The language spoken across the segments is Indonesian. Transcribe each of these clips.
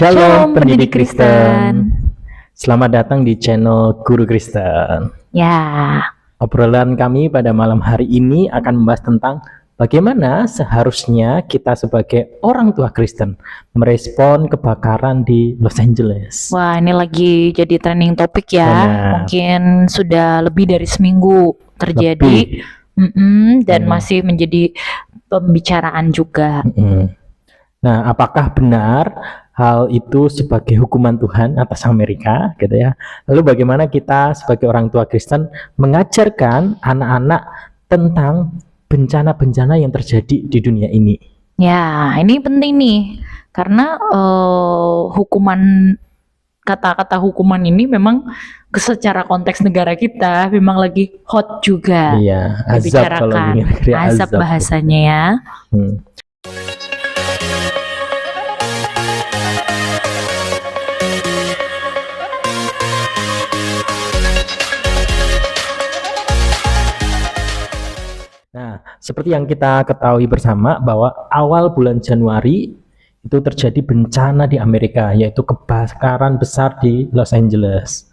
Shalom pendidik Kristen. Kristen. Selamat datang di channel Guru Kristen. Ya, Obrolan kami pada malam hari ini akan membahas tentang bagaimana seharusnya kita sebagai orang tua Kristen merespon kebakaran di Los Angeles. wah ini lagi jadi trending topik ya. Benar. Mungkin sudah lebih dari seminggu terjadi. Dan masih menjadi pembicaraan juga. Nah, apakah benar hal itu sebagai hukuman Tuhan atas Amerika, gitu ya? Lalu bagaimana kita sebagai orang tua Kristen mengajarkan anak-anak tentang bencana-bencana yang terjadi di dunia ini? Ya, ini penting nih, karena kata-kata hukuman ini memang secara konteks negara kita memang lagi hot juga. Iya, azab kalau dibicarakan. di negeri Azab bahasanya ya. Nah, seperti yang kita ketahui bersama bahwa awal bulan Januari itu terjadi bencana di Amerika, yaitu kebakaran besar di Los Angeles.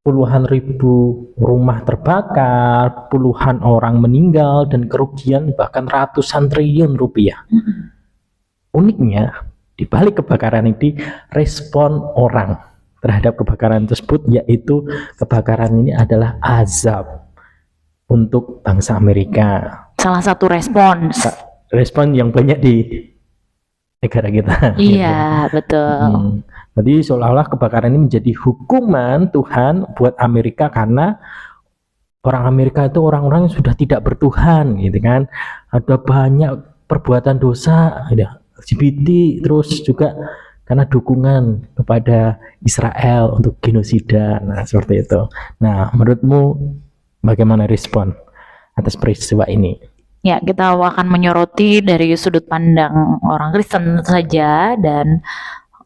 Puluhan ribu rumah terbakar, puluhan orang meninggal, dan kerugian bahkan ratusan triliun rupiah. Uniknya, di balik kebakaran ini, respon orang terhadap kebakaran tersebut, yaitu kebakaran ini adalah azab untuk bangsa Amerika. Salah satu respons. Respon yang banyak di negara kita. Iya, betul. Jadi seolah-olah kebakaran ini menjadi hukuman Tuhan buat Amerika karena orang Amerika itu orang-orang yang sudah tidak bertuhan, gitu kan. Ada banyak perbuatan dosa, ada LGBT, terus juga karena dukungan kepada Israel untuk genosida. Nah, seperti itu. Nah, menurutmu bagaimana respon atas peristiwa ini? Ya, kita akan menyoroti dari sudut pandang orang Kristen saja, dan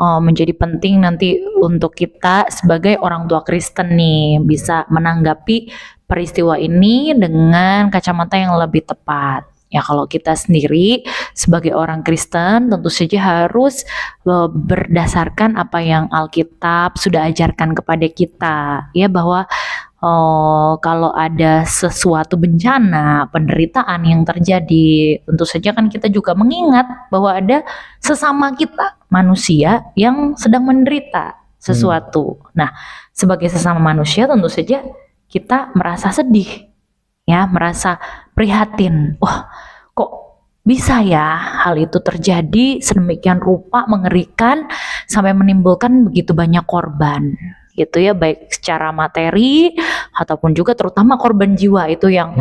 menjadi penting nanti untuk kita sebagai orang tua Kristen nih bisa menanggapi peristiwa ini dengan kacamata yang lebih tepat. Ya, kalau kita sendiri sebagai orang Kristen tentu saja harus berdasarkan apa yang Alkitab sudah ajarkan kepada kita, ya, bahwa kalau ada sesuatu bencana, penderitaan yang terjadi, tentu saja kan kita juga mengingat bahwa ada sesama kita, manusia yang sedang menderita sesuatu. Nah, sebagai sesama manusia tentu saja kita merasa sedih, ya, merasa prihatin. Wah, kok bisa ya hal itu terjadi sedemikian rupa, mengerikan, sampai menimbulkan begitu banyak korban, gitu ya, baik secara materi ataupun juga terutama korban jiwa. Itu yang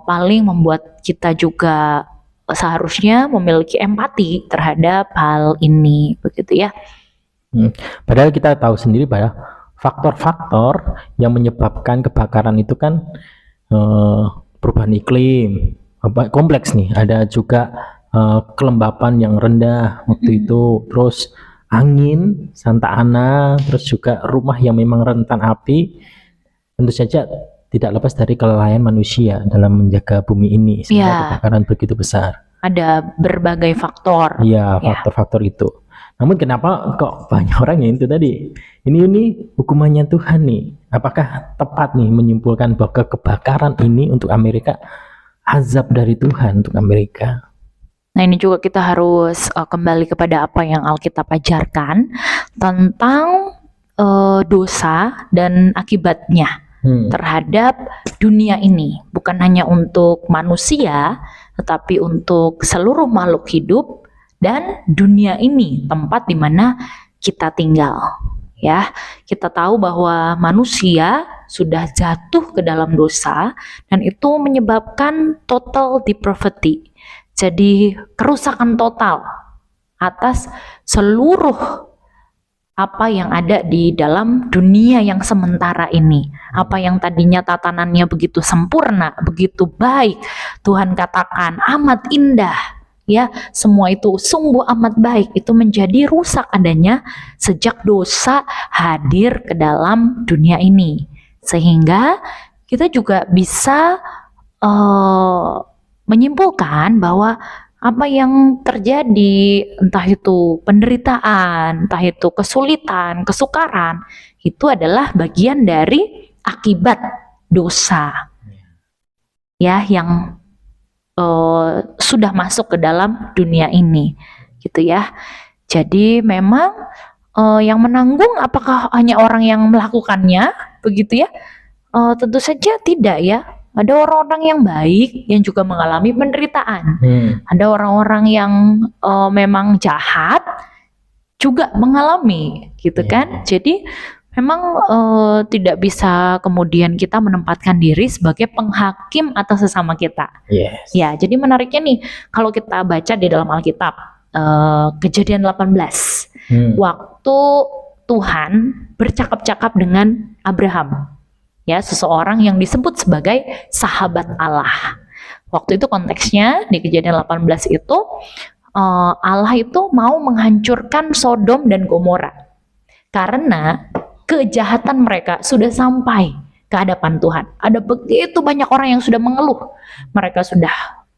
paling membuat kita juga seharusnya memiliki empati terhadap hal ini, begitu ya. Padahal kita tahu sendiri bahwa faktor-faktor yang menyebabkan kebakaran itu kan perubahan iklim, kompleks nih. Ada juga kelembapan yang rendah waktu itu, terus angin, Santa Ana, terus juga rumah yang memang rentan api. Tentu saja tidak lepas dari kelalaian manusia dalam menjaga bumi ini sehingga kebakaran begitu besar. Ada berbagai faktor. Iya, faktor-faktor itu. Namun kenapa kok banyak orang yang itu tadi? Ini hukumannya Tuhan nih. Apakah tepat nih menyimpulkan bahwa kebakaran ini untuk Amerika azab dari Tuhan untuk Amerika? Nah, ini juga kita harus kembali kepada apa yang Alkitab ajarkan tentang dosa dan akibatnya terhadap dunia ini. Bukan hanya untuk manusia, tetapi untuk seluruh makhluk hidup dan dunia ini, tempat di mana kita tinggal. Ya, kita tahu bahwa manusia sudah jatuh ke dalam dosa, dan itu menyebabkan total depravity. Jadi kerusakan total atas seluruh apa yang ada di dalam dunia yang sementara ini. Apa yang tadinya tatanannya begitu sempurna, begitu baik, Tuhan katakan amat indah, ya, semua itu sungguh amat baik, itu menjadi rusak adanya sejak dosa hadir ke dalam dunia ini. Sehingga kita juga bisa menyimpulkan bahwa apa yang terjadi, entah itu penderitaan, entah itu kesulitan, kesukaran, itu adalah bagian dari akibat dosa ya yang sudah masuk ke dalam dunia ini gitu ya. Jadi memang yang menanggung apakah hanya orang yang melakukannya begitu ya? Tentu saja tidak ya. Ada orang-orang yang baik yang juga mengalami penderitaan. Ada orang-orang yang memang jahat juga mengalami gitu kan. Jadi memang tidak bisa kemudian kita menempatkan diri sebagai penghakim atas sesama kita. Yes. Ya, jadi menariknya nih kalau kita baca di dalam Alkitab Kejadian 18 waktu Tuhan bercakap-cakap dengan Abraham, ya seseorang yang disebut sebagai sahabat Allah. Waktu itu konteksnya di Kejadian 18 itu Allah itu mau menghancurkan Sodom dan Gomora karena kejahatan mereka sudah sampai ke hadapan Tuhan. Ada begitu banyak orang yang sudah mengeluh, mereka sudah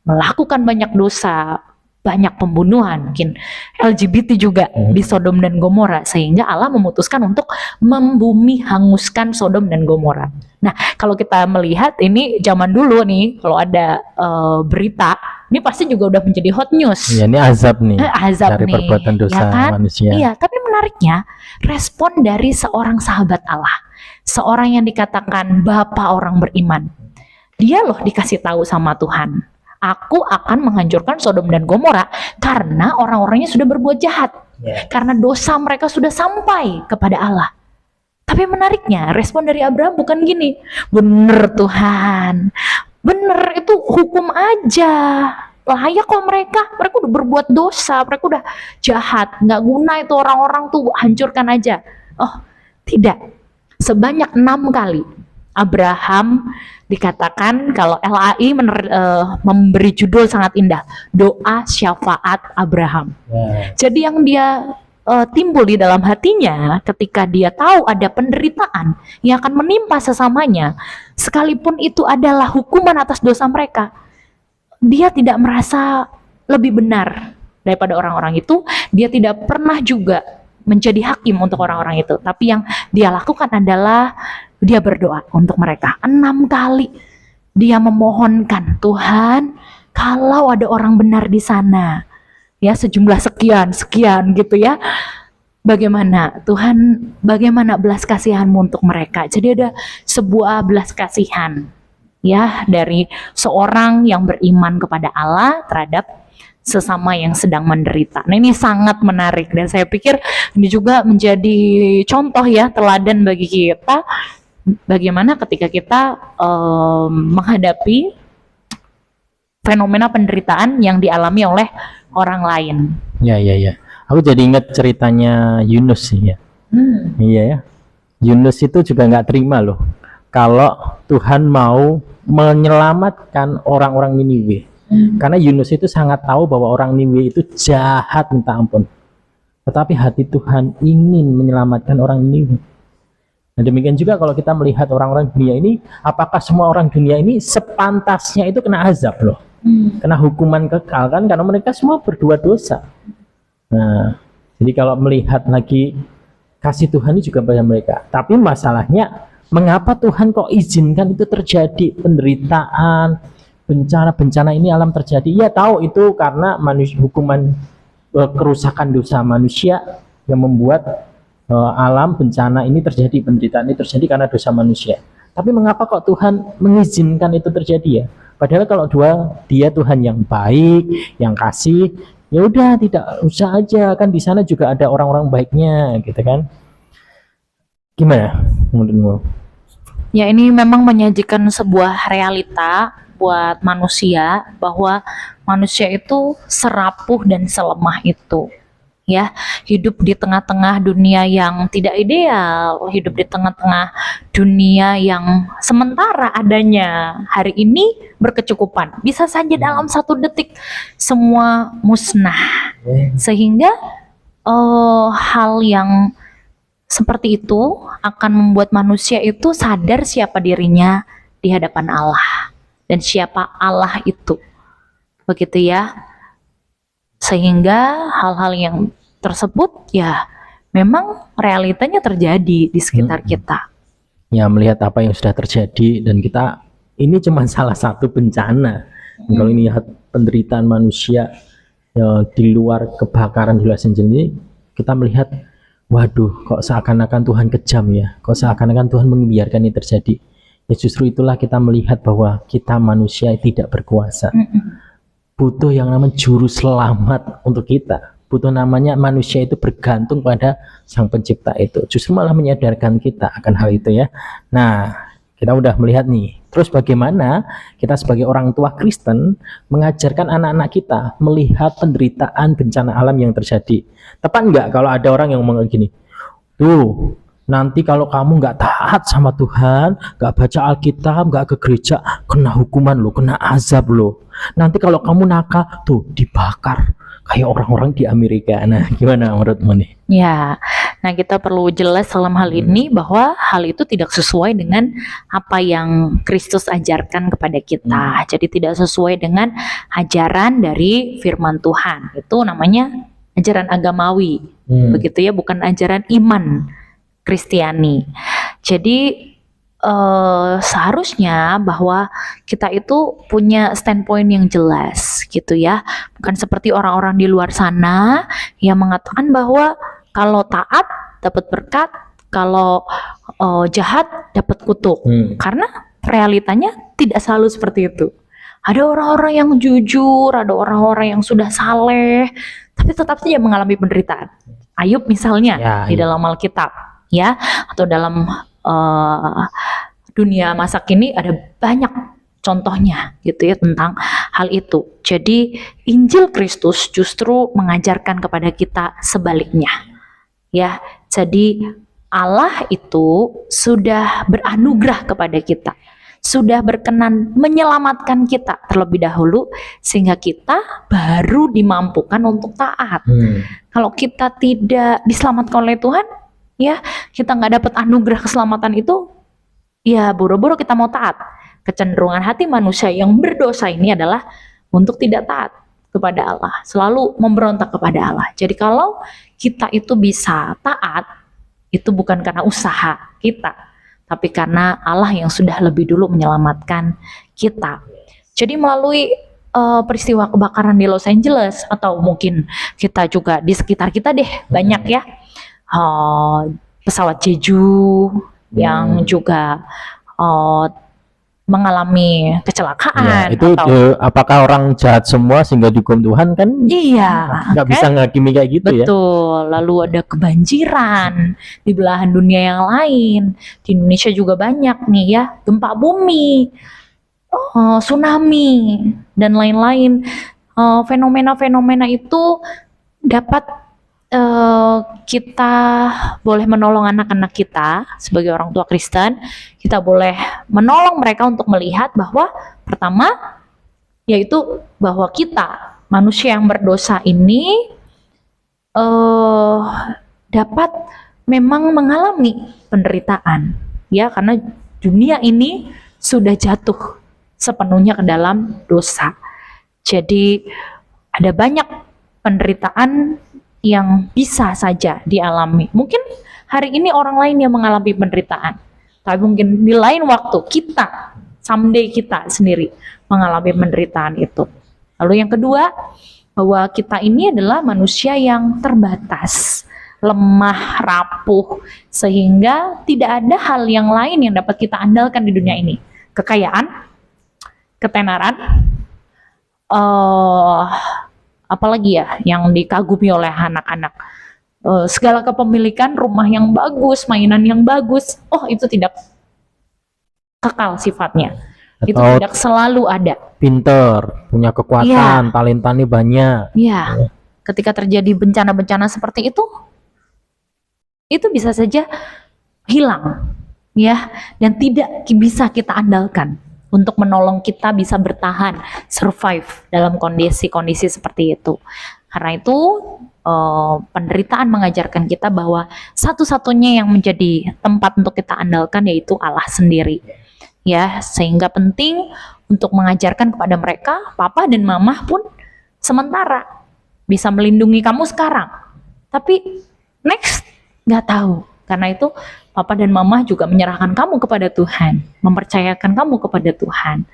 melakukan banyak dosa, banyak pembunuhan, mungkin LGBT juga di Sodom dan Gomora, sehingga Allah memutuskan untuk membumi hanguskan Sodom dan Gomora. Nah, kalau kita melihat ini zaman dulu nih, kalau ada berita, ini pasti juga udah menjadi hot news. Ya, ini azab nih, azab dari nih, perbuatan dosa ya kan? manusia. Iya, tapi menariknya respon dari seorang sahabat Allah, seorang yang dikatakan bapa orang beriman, dia loh dikasih tahu sama Tuhan, aku akan menghancurkan Sodom dan Gomora karena orang-orangnya sudah berbuat jahat. Karena dosa mereka sudah sampai kepada Allah. Tapi menariknya, respon dari Abraham bukan gini, bener Tuhan, bener itu hukum aja. Layak kok mereka udah berbuat dosa, mereka udah jahat, nggak guna itu orang-orang tuh, hancurkan aja. Oh, tidak. Sebanyak 6 kali Abraham dikatakan, kalau LAI memberi judul sangat indah, doa syafaat Abraham. Jadi yang dia timbul di dalam hatinya ketika dia tahu ada penderitaan yang akan menimpa sesamanya, sekalipun itu adalah hukuman atas dosa mereka, dia tidak merasa lebih benar daripada orang-orang itu. Dia tidak pernah juga menjadi hakim untuk orang-orang itu, tapi yang dia lakukan adalah dia berdoa untuk mereka. 6 kali dia memohonkan, Tuhan, kalau ada orang benar di sana, ya sejumlah sekian gitu ya, bagaimana Tuhan, bagaimana belas kasihan-Mu untuk mereka. Jadi ada sebuah belas kasihan ya dari seorang yang beriman kepada Allah terhadap sesama yang sedang menderita. Nah, ini sangat menarik dan saya pikir ini juga menjadi contoh ya, teladan bagi kita bagaimana ketika kita menghadapi fenomena penderitaan yang dialami oleh orang lain. Ya. Aku jadi ingat ceritanya Yunus sih ya. Iya ya. Yunus itu juga nggak terima loh kalau Tuhan mau menyelamatkan orang-orang Niniwe. Karena Yunus itu sangat tahu bahwa orang Niniwe itu jahat minta ampun. Tetapi hati Tuhan ingin menyelamatkan orang Niniwe. Nah, demikian juga kalau kita melihat orang-orang dunia ini, apakah semua orang dunia ini sepantasnya itu kena azab loh, kena hukuman kekal kan, karena mereka semua berbuat dosa. Nah, jadi kalau melihat lagi kasih Tuhan ini juga pada mereka. Tapi masalahnya, mengapa Tuhan kok izinkan itu terjadi, penderitaan, bencana-bencana ini alam terjadi? Ya tahu itu karena hukuman kerusakan dosa manusia yang membuat alam bencana ini terjadi, penderitaan ini terjadi karena dosa manusia. Tapi mengapa kok Tuhan mengizinkan itu terjadi ya? Padahal kalau dia Tuhan yang baik, yang kasih, ya udah tidak usah aja, kan di sana juga ada orang-orang baiknya gitu kan. Gimana menurutmu? Ya, ini memang menyajikan sebuah realita buat manusia bahwa manusia itu serapuh dan selemah itu. Ya, hidup di tengah-tengah dunia yang tidak ideal, hidup di tengah-tengah dunia yang sementara adanya hari ini berkecukupan, bisa saja dalam 1 detik semua musnah, sehingga hal yang seperti itu akan membuat manusia itu sadar siapa dirinya di hadapan Allah dan siapa Allah itu, begitu ya. Sehingga hal-hal yang tersebut ya memang realitanya terjadi di sekitar kita. Ya, melihat apa yang sudah terjadi, dan kita ini cuma salah satu bencana. Kalau ini lihat penderitaan manusia ya, di luar kebakaran di Los Angeles ini, kita melihat, waduh, kok seakan-akan Tuhan kejam ya, kok seakan-akan Tuhan membiarkan ini terjadi. Ya justru itulah kita melihat bahwa kita manusia tidak berkuasa. Butuh yang namanya juru selamat untuk kita. Butuh namanya manusia itu bergantung pada Sang Pencipta itu. Justru malah menyadarkan kita akan hal itu ya. Nah, kita udah melihat nih. Terus bagaimana kita sebagai orang tua Kristen mengajarkan anak-anak kita melihat penderitaan bencana alam yang terjadi. Tepat nggak kalau ada orang yang ngomong gini, tuh nanti kalau kamu nggak taat sama Tuhan, nggak baca Alkitab, nggak ke gereja, kena hukuman lo, kena azab lo. Nanti kalau kamu nakal, tuh dibakar kayak orang-orang di Amerika. Nah, gimana menurutmu nih? Ya, nah kita perlu jelas dalam hal ini bahwa hal itu tidak sesuai dengan apa yang Kristus ajarkan kepada kita. Jadi tidak sesuai dengan ajaran dari firman Tuhan. Itu namanya ajaran agamawi. Begitu ya, bukan ajaran iman Kristiani. Jadi seharusnya bahwa kita itu punya standpoint yang jelas gitu ya, bukan seperti orang-orang di luar sana yang mengatakan bahwa kalau taat dapat berkat, kalau jahat dapat kutuk. Karena realitanya tidak selalu seperti itu. Ada orang-orang yang jujur, ada orang-orang yang sudah saleh, tapi tetap saja mengalami penderitaan. Ayub misalnya di dalam Alkitab ya, atau dalam dunia masa kini ada banyak contohnya gitu ya tentang hal itu. Jadi Injil Kristus justru mengajarkan kepada kita sebaliknya. Ya, jadi Allah itu sudah beranugerah kepada kita, sudah berkenan menyelamatkan kita terlebih dahulu sehingga kita baru dimampukan untuk taat. Kalau kita tidak diselamatkan oleh Tuhan, ya kita nggak dapat anugerah keselamatan itu, ya boro-boro kita mau taat. Kecenderungan hati manusia yang berdosa ini adalah untuk tidak taat kepada Allah, selalu memberontak kepada Allah. Jadi kalau kita itu bisa taat, itu bukan karena usaha kita, tapi karena Allah yang sudah lebih dulu menyelamatkan kita. Jadi melalui peristiwa kebakaran di Los Angeles, atau mungkin kita juga di sekitar kita deh banyak ya, pesawat Jeju yang juga mengalami kecelakaan. Ya, itu atau apakah orang jahat semua sehingga dihukum Tuhan kan? Iya, nggak bisa ngakimi kayak gitu. betul. Ya. Betul. Lalu ada kebanjiran di belahan dunia yang lain. Di Indonesia juga banyak nih ya, gempa bumi, tsunami dan lain-lain. Fenomena-fenomena itu dapat kita boleh menolong anak-anak kita sebagai orang tua Kristen. Kita boleh menolong mereka untuk melihat bahwa pertama yaitu bahwa kita manusia yang berdosa ini dapat memang mengalami penderitaan ya, karena dunia ini sudah jatuh sepenuhnya ke dalam dosa. Jadi ada banyak penderitaan yang bisa saja dialami. Mungkin hari ini orang lain yang mengalami penderitaan, tapi mungkin di lain waktu kita, someday kita sendiri mengalami penderitaan itu. Lalu yang kedua, bahwa kita ini adalah manusia yang terbatas, lemah, rapuh, sehingga tidak ada hal yang lain yang dapat kita andalkan di dunia ini. Kekayaan, ketenaran, apalagi ya yang dikagumi oleh anak-anak, segala kepemilikan, rumah yang bagus, mainan yang bagus, itu tidak kekal sifatnya. Itu tidak selalu ada. Pinter, punya kekuatan, talentanya banyak. Iya. Ketika terjadi bencana-bencana seperti itu bisa saja hilang, ya, dan tidak bisa kita andalkan untuk menolong kita bisa bertahan, survive dalam kondisi-kondisi seperti itu. Karena itu penderitaan mengajarkan kita bahwa satu-satunya yang menjadi tempat untuk kita andalkan yaitu Allah sendiri. Ya, sehingga penting untuk mengajarkan kepada mereka, papa dan mama pun sementara bisa melindungi kamu sekarang. Tapi next nggak tahu. Karena itu papa dan mama juga menyerahkan kamu kepada Tuhan, mempercayakan kamu kepada Tuhan.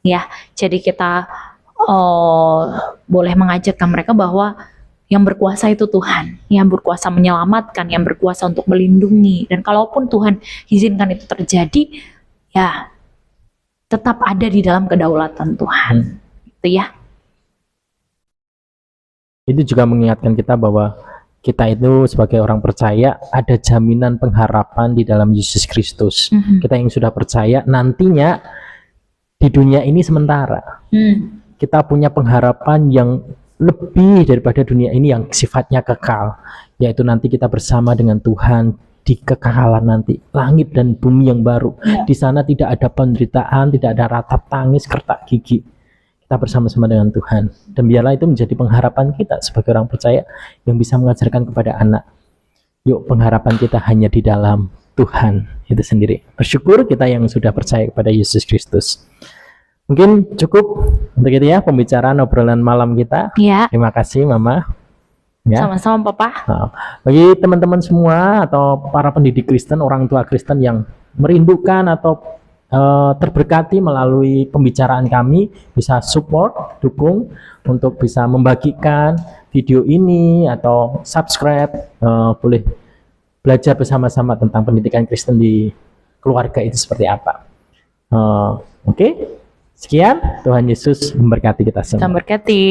Ya, jadi kita boleh mengajarkan mereka bahwa yang berkuasa itu Tuhan, yang berkuasa menyelamatkan, yang berkuasa untuk melindungi. Dan kalaupun Tuhan izinkan itu terjadi, ya tetap ada di dalam kedaulatan Tuhan. Itu ya. Itu juga mengingatkan kita bahwa kita itu sebagai orang percaya ada jaminan pengharapan di dalam Yesus Kristus. Kita yang sudah percaya nantinya di dunia ini sementara. Kita punya pengharapan yang lebih daripada dunia ini yang sifatnya kekal, yaitu nanti kita bersama dengan Tuhan di kekekalan nanti, langit dan bumi yang baru. Di sana tidak ada penderitaan, tidak ada ratap tangis, kertak gigi. Kita bersama-sama dengan Tuhan, dan biarlah itu menjadi pengharapan kita sebagai orang percaya yang bisa mengajarkan kepada anak. Yuk, pengharapan kita hanya di dalam Tuhan itu sendiri. Bersyukur kita yang sudah percaya kepada Yesus Kristus. Mungkin cukup untuk itu ya pembicaraan obrolan malam kita. Ya. Terima kasih Mama. Ya. Sama-sama Papa. Nah, bagi teman-teman semua atau para pendidik Kristen, orang tua Kristen yang merindukan atau terberkati melalui pembicaraan kami, bisa support, dukung untuk bisa membagikan video ini atau subscribe, boleh belajar bersama-sama tentang pendidikan Kristen di keluarga itu seperti apa. Oke. Sekian, Tuhan Yesus memberkati kita semua. Tuhan berkati.